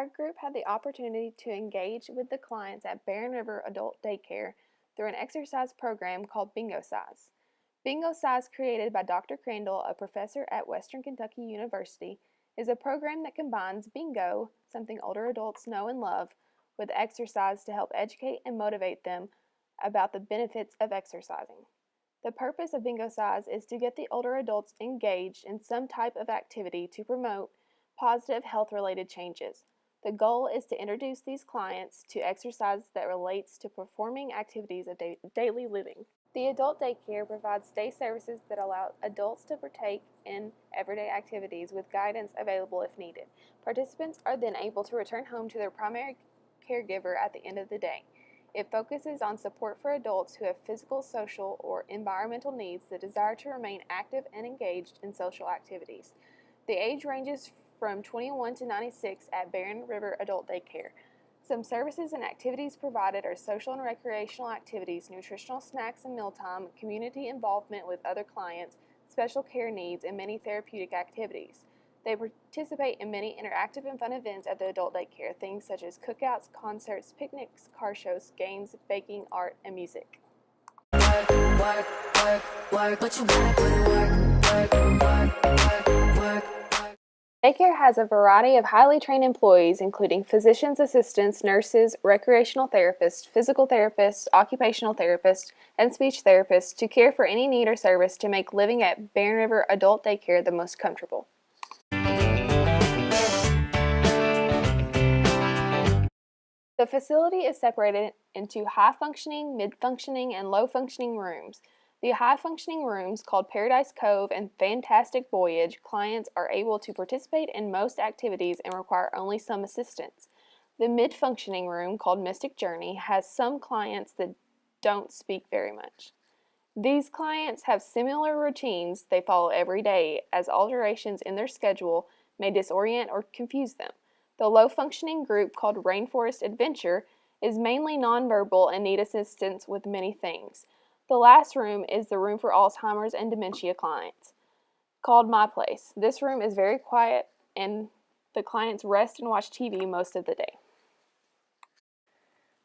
Our group had the opportunity to engage with the clients at Barren River Adult Daycare through an exercise program called Bingocize. Bingocize, created by Dr. Crandall, a professor at Western Kentucky University, is a program that combines bingo, something older adults know and love, with exercise to help educate and motivate them about the benefits of exercising. The purpose of Bingocize is to get the older adults engaged in some type of activity to promote positive health-related changes. The goal is to introduce these clients to exercise that relates to performing activities of daily living. The adult daycare provides day services that allow adults to partake in everyday activities with guidance available if needed. Participants are then able to return home to their primary caregiver at the end of the day. It focuses on support for adults who have physical, social, or environmental needs that desire to remain active and engaged in social activities. The age ranges from 21 to 96 at Barren River Adult Daycare. Some services and activities provided are social and recreational activities, nutritional snacks and mealtime, community involvement with other clients, special care needs, and many therapeutic activities. They participate in many interactive and fun events at the adult daycare, things such as cookouts, concerts, picnics, car shows, games, baking, art, and music. Daycare has a variety of highly trained employees, including physician's assistants, nurses, recreational therapists, physical therapists, occupational therapists, and speech therapists to care for any need or service to make living at Barren River Adult Daycare the most comfortable. The facility is separated into high-functioning, mid-functioning, and low-functioning rooms. The high-functioning rooms, called Paradise Cove and Fantastic Voyage, clients are able to participate in most activities and require only some assistance. The mid-functioning room, called Mystic Journey, has some clients that don't speak very much. These clients have similar routines they follow every day, as alterations in their schedule may disorient or confuse them. The low-functioning group, called Rainforest Adventure, is mainly nonverbal and need assistance with many things. The last room is the room for Alzheimer's and dementia clients, called My Place. This room is very quiet and the clients rest and watch TV most of the day.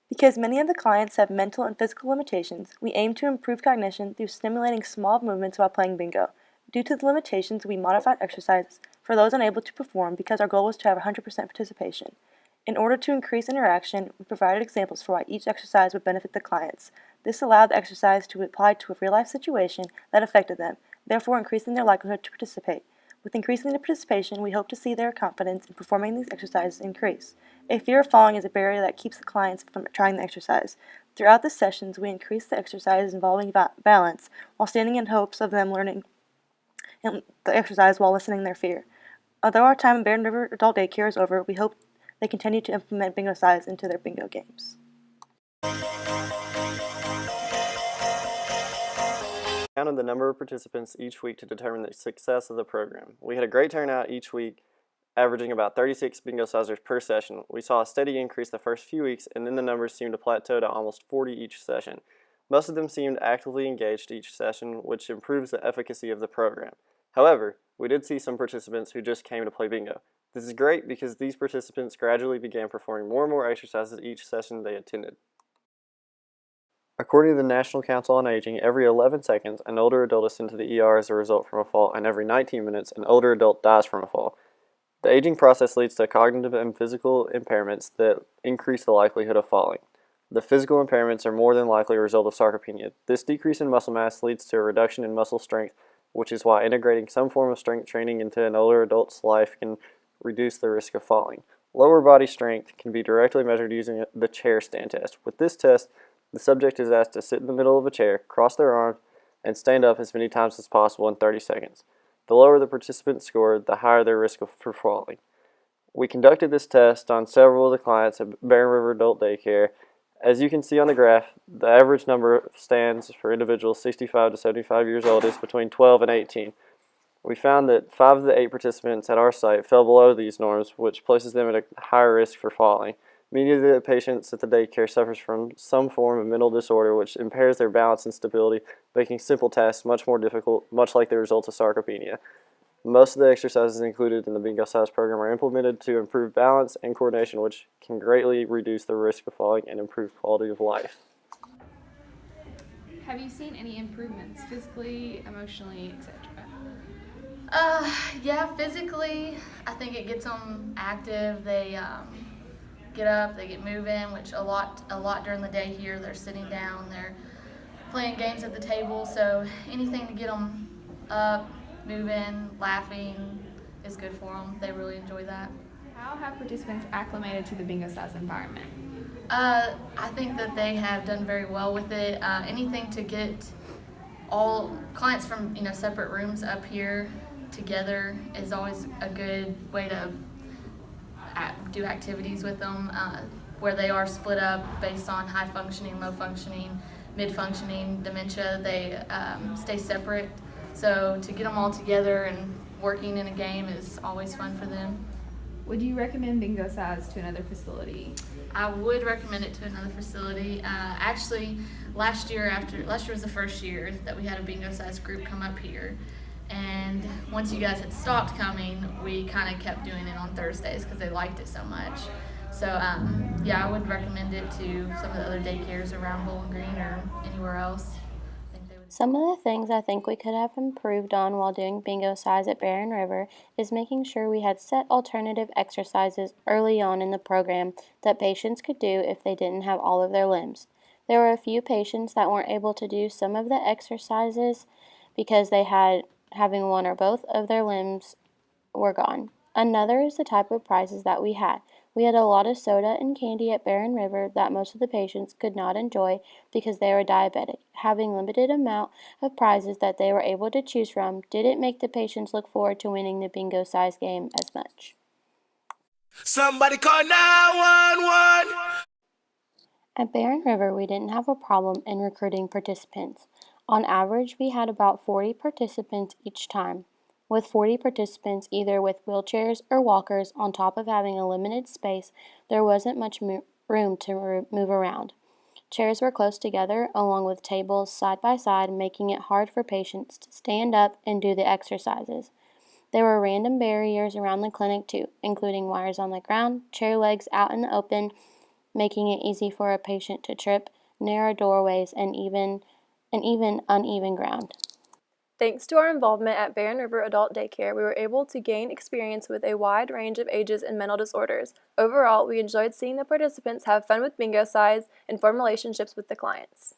Because many of the clients have mental and physical limitations, we aim to improve cognition through stimulating small movements while playing bingo. Due to the limitations, we modified exercises for those unable to perform because our goal was to have 100% participation. In order to increase interaction, we provided examples for why each exercise would benefit the clients. This allowed the exercise to apply to a real-life situation that affected them, therefore increasing their likelihood to participate. With increasing the participation, we hope to see their confidence in performing these exercises increase. A fear of falling is a barrier that keeps the clients from trying the exercise. Throughout the sessions, we increase the exercises involving balance while standing in hopes of them learning the exercise while listening their fear. Although our time in Barren River Adult Daycare is over, we hope they continue to implement Bingocize into their bingo games. Counted the number of participants each week to determine the success of the program. We had a great turnout each week, averaging about 36 Bingocizers per session. We saw a steady increase the first few weeks, and then the numbers seemed to plateau to almost 40 each session. Most of them seemed actively engaged each session, which improves the efficacy of the program. However, we did see some participants who just came to play bingo. This is great because these participants gradually began performing more and more exercises each session they attended. According to the National Council on Aging, every 11 seconds, an older adult is sent to the ER as a result from a fall, and every 19 minutes, an older adult dies from a fall. The aging process leads to cognitive and physical impairments that increase the likelihood of falling. The physical impairments are more than likely a result of sarcopenia. This decrease in muscle mass leads to a reduction in muscle strength, which is why integrating some form of strength training into an older adult's life can reduce the risk of falling. Lower body strength can be directly measured using the chair stand test. With this test, the subject is asked to sit in the middle of a chair, cross their arms, and stand up as many times as possible in 30 seconds. The lower the participant scored, the higher their risk for falling. We conducted this test on several of the clients at Barren River Adult Daycare. As you can see on the graph, the average number of stands for individuals 65 to 75 years old is between 12 and 18. We found that 5 of the 8 participants at our site fell below these norms, which places them at a higher risk for falling. Many of the patients at the daycare suffers from some form of mental disorder which impairs their balance and stability, making simple tasks much more difficult, much like the results of sarcopenia. Most of the exercises included in the Bingocize program are implemented to improve balance and coordination, which can greatly reduce the risk of falling and improve quality of life. Have you seen any improvements physically, emotionally, etc.? Yeah, physically, I think it gets them active. They get up, they get moving, which a lot during the day here. They're sitting down, they're playing games at the table. So anything to get them up, moving, laughing is good for them. They really enjoy that. How have participants acclimated to the Bingocize environment? I think that they have done very well with it. Anything to get all clients from separate rooms up here together is always a good way to do activities with them, where they are split up based on high functioning, low functioning, mid functioning, dementia. They stay separate, so to get them all together and working in a game is always fun for them. Would you recommend Bingocize to another facility? I would recommend it to another facility. Actually, last year was the first year that we had a Bingocize group come up here, and once you guys had stopped coming, we kind of kept doing it on Thursdays because they liked it so much. So yeah, I would recommend it to some of the other daycares around Bowling Green or anywhere else. Some of the things I think we could have improved on while doing Bingocize at Barren River is making sure we had set alternative exercises early on in the program that patients could do if they didn't have all of their limbs. There were a few patients that weren't able to do some of the exercises because they had having one or both of their limbs were gone. Another is the type of prizes that we had. We had a lot of soda and candy at Barren River that most of the patients could not enjoy because they were diabetic. Having limited amount of prizes that they were able to choose from didn't make the patients look forward to winning the Bingocize game as much. Somebody call 911. At Barren River, we didn't have a problem in recruiting participants. On average, we had about 40 participants each time, with 40 participants either with wheelchairs or walkers. On top of having a limited space, there wasn't much room to move around. Chairs were close together, along with tables side by side, making it hard for patients to stand up and do the exercises. There were random barriers around the clinic too, including wires on the ground, chair legs out in the open, making it easy for a patient to trip, narrow doorways, and even uneven ground. Thanks to our involvement at Barren River Adult Daycare, we were able to gain experience with a wide range of ages and mental disorders. Overall, we enjoyed seeing the participants have fun with Bingocize and form relationships with the clients.